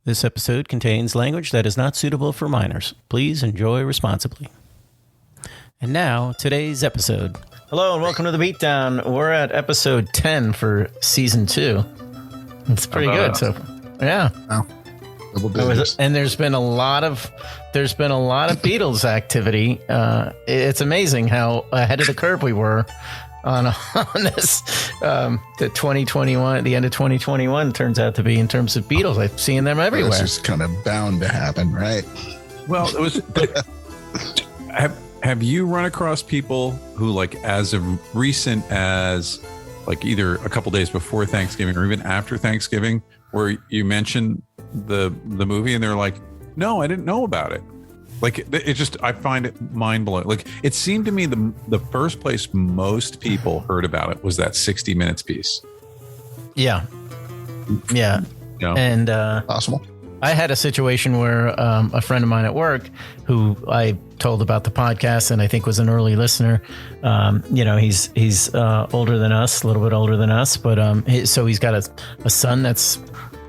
This episode contains language that is not suitable for minors. Please enjoy responsibly. And now, today's episode. Hello and welcome to The Beatdown. We're at episode 10 for season 2. It's pretty good. So, yeah. Wow. Double digits. And there's been a lot of Beatles activity. It's amazing how ahead of the curve we were on this. The 2021, the end of 2021 turns out to be in terms of Beatles. I've seen them everywhere. This is kind of bound to happen, right? Well, it was. Have you run across people who, like, as of recent as, like, either a couple days before Thanksgiving or even after Thanksgiving, where you mentioned the movie and they're like, "No, I didn't know about it." Like, it just, I find it mind blowing. Like, it seemed to me the first place most people heard about it was that 60 Minutes piece. Yeah. You know? And Possible. I had a situation where a friend of mine at work who I told about the podcast and I think was an early listener, he's older than us, a little bit older than us, but so he's got a son that's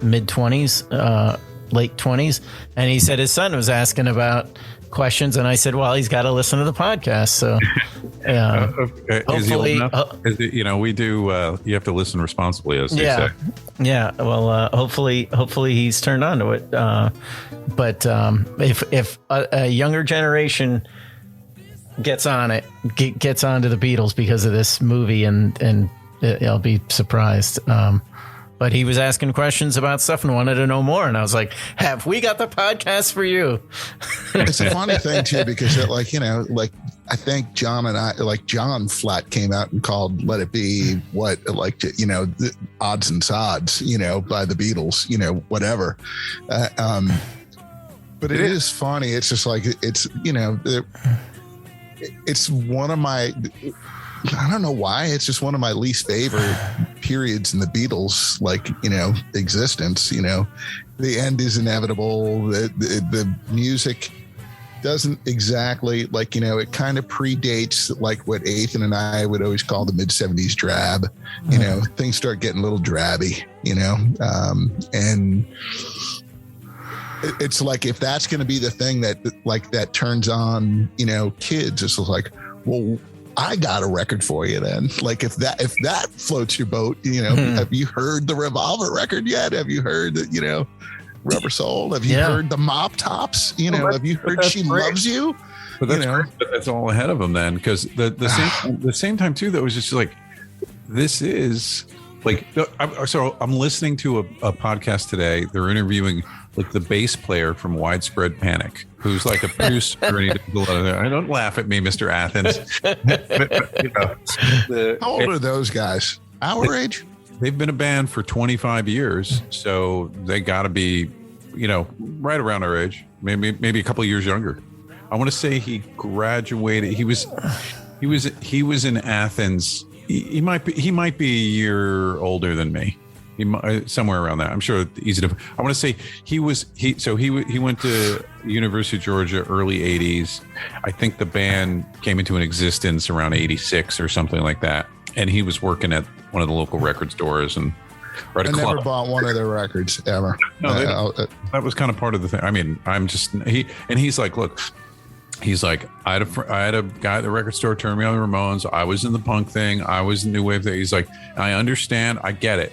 mid-20s, late 20s, and he said his son was asking about questions, and I said, well, he's got to listen to the podcast. So hopefully, we do. You have to listen responsibly, as they say. Yeah. Well, hopefully he's turned on to it. But if a younger generation gets on it, gets onto the Beatles because of this movie, and I'll be surprised. But he was asking questions about stuff and wanted to know more. And I was like, have we got the podcast for you? It's a funny thing, too, because I think John flat came out and called Let It Be the odds and sods, by the Beatles, whatever. But it is funny. It's just like, it's one of my... I don't know why. It's just one of my least favorite periods in the Beatles, existence. The end is inevitable. The music doesn't exactly it kind of predates what Ethan and I would always call the mid-70s drab. Things start getting a little drabby, and it's like, if that's going to be the thing that turns on, kids, it's like, well, I got a record for you then. Like, if that floats your boat, have you heard the Revolver record yet? Have you heard that, Rubber Soul? Have you heard the Mop Tops? Have you heard She Loves You? But that's all ahead of them then, because the same time too, that was just like, this is like, so I'm listening to a podcast today. They're interviewing the bass player from Widespread Panic, who's like a producer. I don't laugh at me, Mr. Athens. How old are those guys? Our age? They've been a band for 25 years, so they got to be, right around our age, maybe a couple of years younger. I want to say he graduated. He was in Athens. He might be a year older than me. Somewhere around that. I'm sure easy to. I want to say he went to University of Georgia early 80s. I think the band came into an existence around 86 or something like that. And he was working at one of the local record stores and I never bought one of their records ever. No, that was kind of part of the thing. I mean, he's like, look. He's like, I had a guy at the record store turn me on the Ramones. I was in the punk thing. I was in the new wave thing. He's like, I understand. I get it.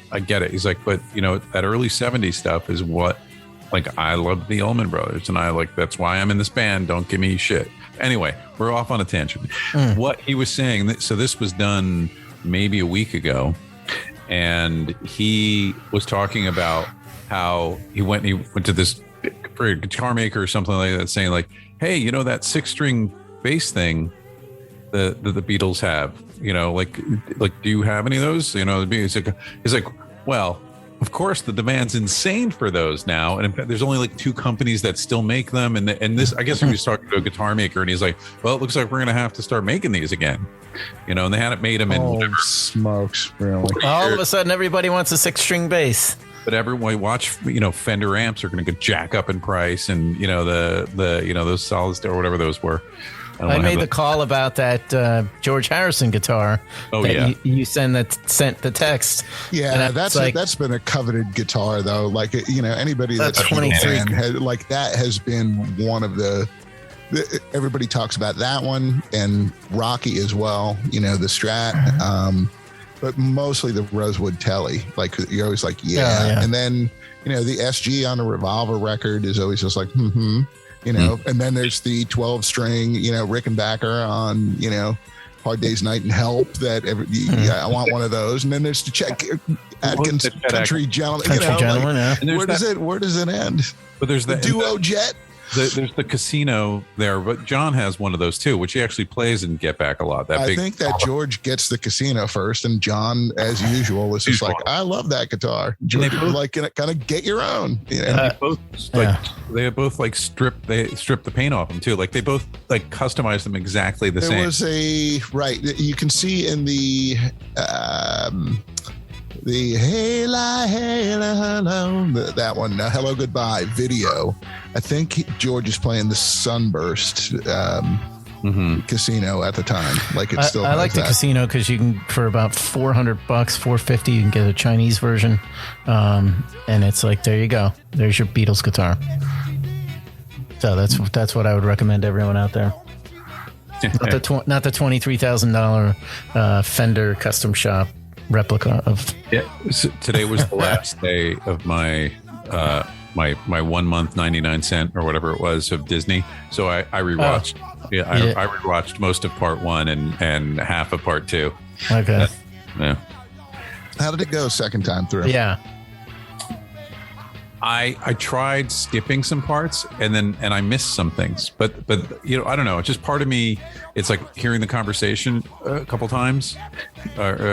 He's like, but that early 70s stuff is what, I love the Allman Brothers, and that's why I'm in this band. Don't give me shit. Anyway, we're off on a tangent. What he was saying, so this was done maybe a week ago, and he was talking about how he went to this guitar maker or something like that, saying hey, that 6-string bass thing that the Beatles have, do you have any of those? He's like, well, of course the demand's insane for those now. And in fact, there's only 2 companies that still make them. And this, I guess he was talking to a guitar maker and he's like, well, it looks like we're going to have to start making these again. And they hadn't made them in whatever. Smokes, really. All of a sudden everybody wants a 6-string bass. But everyone watch, Fender amps are going to go jack up in price, and the those solid state or whatever those were. I made the call about that George Harrison guitar. Oh, that yeah. you sent the text. Yeah, that's been a coveted guitar though. Like anybody that's 23 like that has been one of the. Everybody talks about that one and Rocky as well. The Strat, but mostly the Rosewood Telly. Like you're always like, yeah. And then the SG on the Revolver record is always just like, and then there's the 12-string, Rickenbacker on, Hard Day's Night and Help. I want one of those. And then there's the Chet Atkins Country Gentleman. Where does it end? But there's the Duo Jet. There's the Casino there, but John has one of those too, which he actually plays in Get Back a lot. I think that George gets the Casino first, and John, as usual, was just like, I love that guitar. George, kind of get your own. They both strip the paint off them too. Like they both customize them exactly the same. There was you can see in the Hey La Hey La Hello, that one, Hello Goodbye video. I think George is playing the Sunburst Casino at the time. Like it's still. I like the Casino because you can, for about $400, $450, you can get a Chinese version, and it's like, there you go, there's your Beatles guitar. So that's what I would recommend everyone out there. Not the $23,000 Fender Custom Shop replica of. Yeah. So today was the last day of my my 1 month 99 cent or whatever it was of Disney. So I rewatched. I rewatched most of part 1 and half of part 2. Okay. Yeah. How did it go second time through? Yeah. I tried skipping some parts and I missed some things, but I don't know. It's just part of me. It's like hearing the conversation a couple times,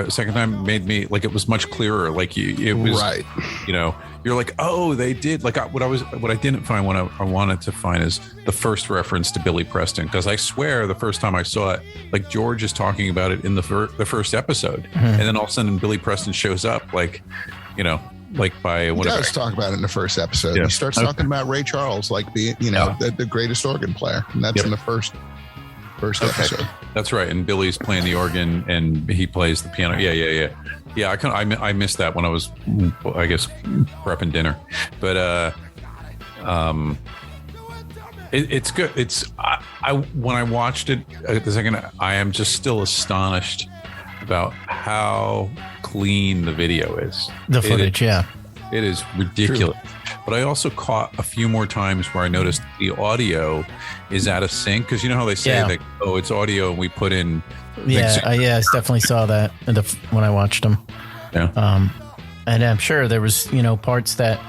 second time made me like, it was much clearer. Like it was right. You're like, oh, they did. Like what I didn't find, what I wanted to find is the first reference to Billy Preston. Cause I swear the first time I saw it, like George is talking about it in the first episode. Mm-hmm. And then all of a sudden Billy Preston shows up like by whatever. He does talk about it in the first episode. Yeah. He starts talking about Ray Charles, like being, the greatest organ player. And that's in the first episode. That's right. And Billy's playing the organ and he plays the piano. Yeah. Yeah. I missed that when I was, I guess, prepping dinner, but, it's good. When I watched it the second, I am just still astonished about how clean the video is. The footage, it is ridiculous. True. But I also caught a few more times where I noticed the audio is out of sync, because you know how they say that, it's audio and we put in. I definitely saw that when I watched them. Yeah. And I'm sure there was parts that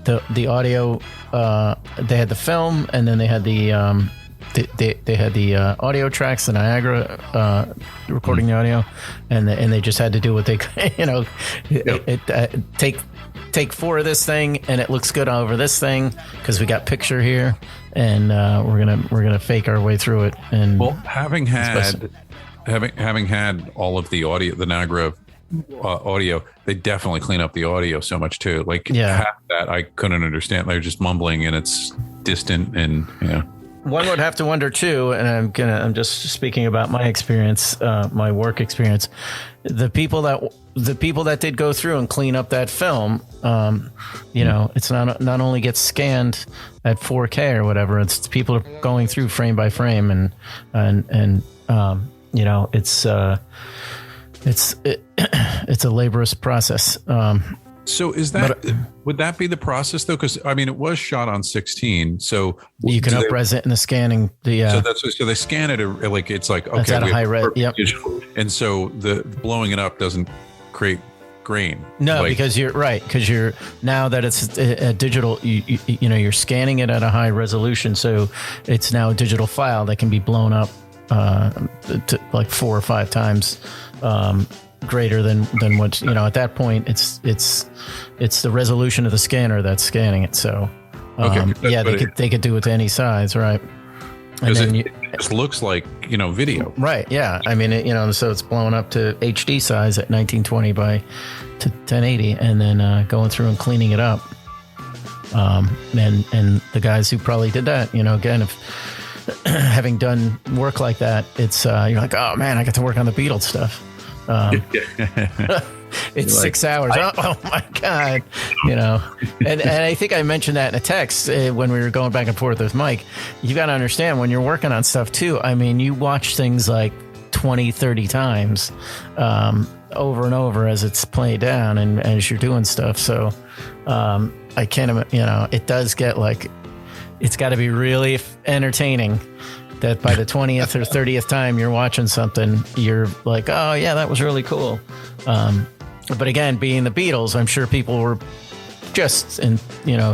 the audio they had the film, and then they had the they had the audio tracks, the Niagara recording the audio, and they just had to do what they take 4 of this thing, and it looks good over this thing because we got picture here, and we're gonna fake our way through it. And having had all of the audio, the Niagara audio, they definitely clean up the audio so much too. Like half that I couldn't understand. They're just mumbling and it's distant, and One would have to wonder too, and I'm just speaking about my experience, my work experience. The people that did go through and clean up that film, it's not only gets scanned at 4K or whatever. It's people are going through frame by frame, and it's a laborious process. So would that be the process though? Because I mean, it was shot on 16, so you can up-res it in the scanning. So they scan it like it's like, okay, it's at a high res. Yep. And so the blowing it up doesn't create grain. No, because you're right. Because now that it's a digital, you're scanning it at a high resolution, so it's now a digital file that can be blown up to like 4 or 5 times. Greater than what at that point it's the resolution of the scanner that's scanning it. So they could do it to any size, right? And then it just looks like video, right? Yeah, I mean so it's blown up to HD size at 1920 by 1080, and then going through and cleaning it up. And the guys who probably did that, again, if having done work like that, it's you're like, oh man, I got to work on the Beatles stuff. It's 6 hours. Oh my God. And I think I mentioned that in a text when we were going back and forth with Mike. You got to understand when you're working on stuff too. I mean, you watch things like 20, 30 times over and over as it's played down and as you're doing stuff. So I can't, it does get like, it's got to be really entertaining that by the 20th or 30th time you're watching something, you're like, oh yeah, that was really cool. But again, being the Beatles, I'm sure people were just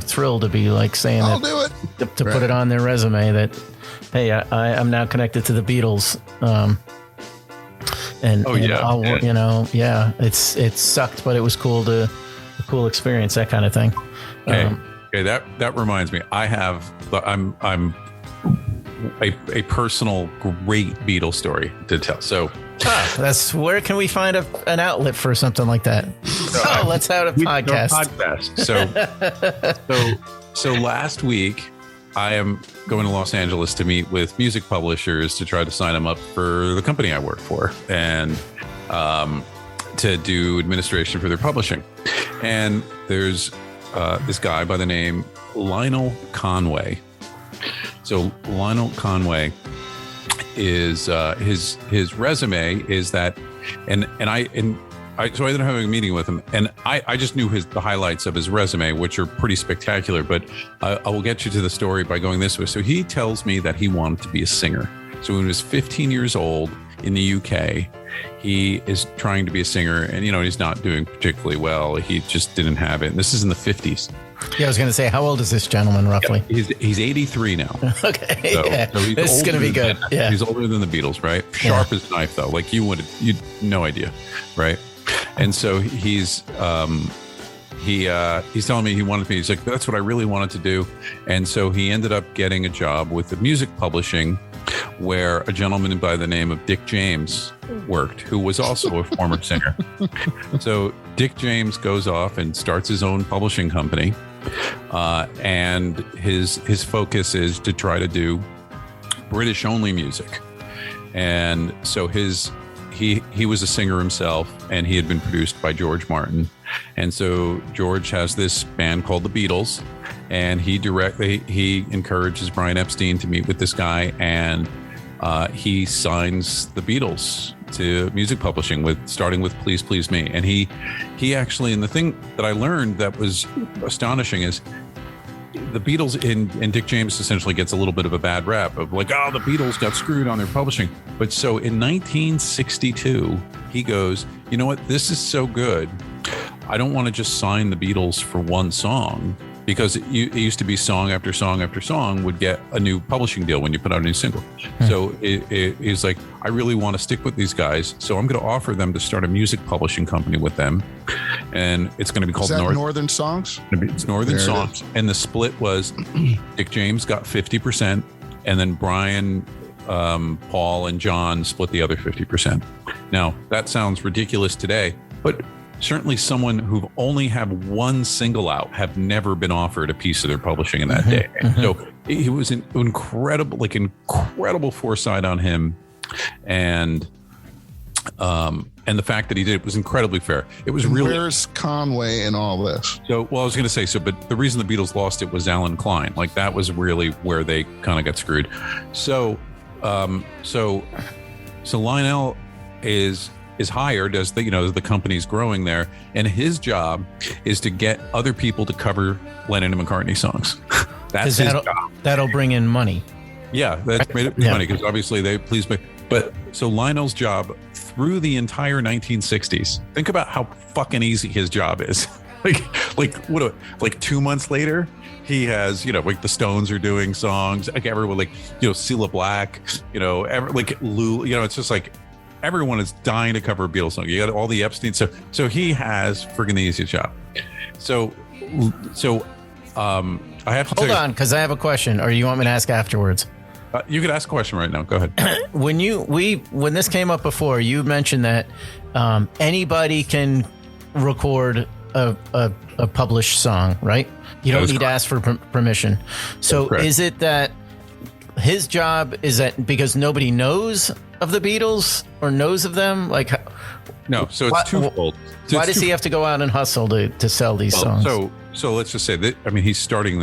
thrilled to be like saying I'll that, do it to put it on their resume that, hey, I'm now connected to the Beatles. It sucked, but it was a cool experience, that kind of thing. Okay, that reminds me. I'm a personal great Beatles story to tell. So that's where can we find an outlet for something like that? Let's have a podcast. So last week I am going to Los Angeles to meet with music publishers to try to sign them up for the company I work for and to do administration for their publishing. And there's this guy by the name Lionel Conway. So Lionel Conway is his resume is that, so I ended up having a meeting with him, and I just knew the highlights of his resume, which are pretty spectacular. But I will get you to the story by going this way. So he tells me that he wanted to be a singer. So when he was 15 years old in the UK, he is trying to be a singer, and he's not doing particularly well. He just didn't have it. And this is in the 50s. Yeah, I was going to say, how old is this gentleman roughly? Yeah, he's 83 now. Okay, so this is going to be good. Yeah, he's older than the Beatles, right? Sharp as a knife, though. Like you'd no idea, right? And so he's telling me he wanted me. He's like, that's what I really wanted to do. And so he ended up getting a job with the music publishing, where a gentleman by the name of Dick James worked, who was also a former singer. So Dick James goes off and starts his own publishing company. And his focus is to try to do British only music. And so he was a singer himself, and he had been produced by George Martin. And so George has this band called the Beatles, and he encourages Brian Epstein to meet with this guy, and he signs the Beatles to music publishing starting with Please Please Me. And he actually, and the thing that I learned that was astonishing is the Beatles and Dick James essentially gets a little bit of a bad rap of like, oh, the Beatles got screwed on their publishing. But so in 1962, he goes, you know what, this is so good. I don't want to just sign the Beatles for one song, because it used to be song after song after song would get a new publishing deal when you put out a new single. So he's like, I really want to stick with these guys, so I'm going to offer them to start a music publishing company with them, and it's going to be called Northern Songs. It's Northern Songs, and the split was Dick James got 50%, and then Brian, Paul, and John split the other 50%. Now that sounds ridiculous today, but certainly someone who only have one single out have never been offered a piece of their publishing in that day. So it was an incredible foresight on him. And the fact that he did it was incredibly fair. It was really. Where's Conway in all this? So, well, I was going to say, but the reason the Beatles lost it was Alan Klein. Like that was really where they kind of got screwed. So Lionel is hired as the company's growing there, and his job is to get other people to cover Lennon and McCartney songs. That's his job. That'll bring in money. Yeah, that's made it money, because obviously they please me. But so Lionel's job through the entire 1960s. Think about how fucking easy his job is. like 2 months later, he has, like the Stones are doing songs, like everyone, like, Cilla Black, Lou, it's just like everyone is dying to cover a Beatles song. You got all the Epstein. So he has friggin' the easiest job. So I have to hold on, because I have a question, or you want me to ask afterwards? You could ask a question right now. Go ahead. When this came up before, you mentioned that anybody can record a published song, right? You don't need to ask for permission. So is it that his job is that because nobody knows of the Beatles or knows of them? Like, No, so it's twofold. Why does he have to go out and hustle to sell these songs? So let's just say that, I mean, he's starting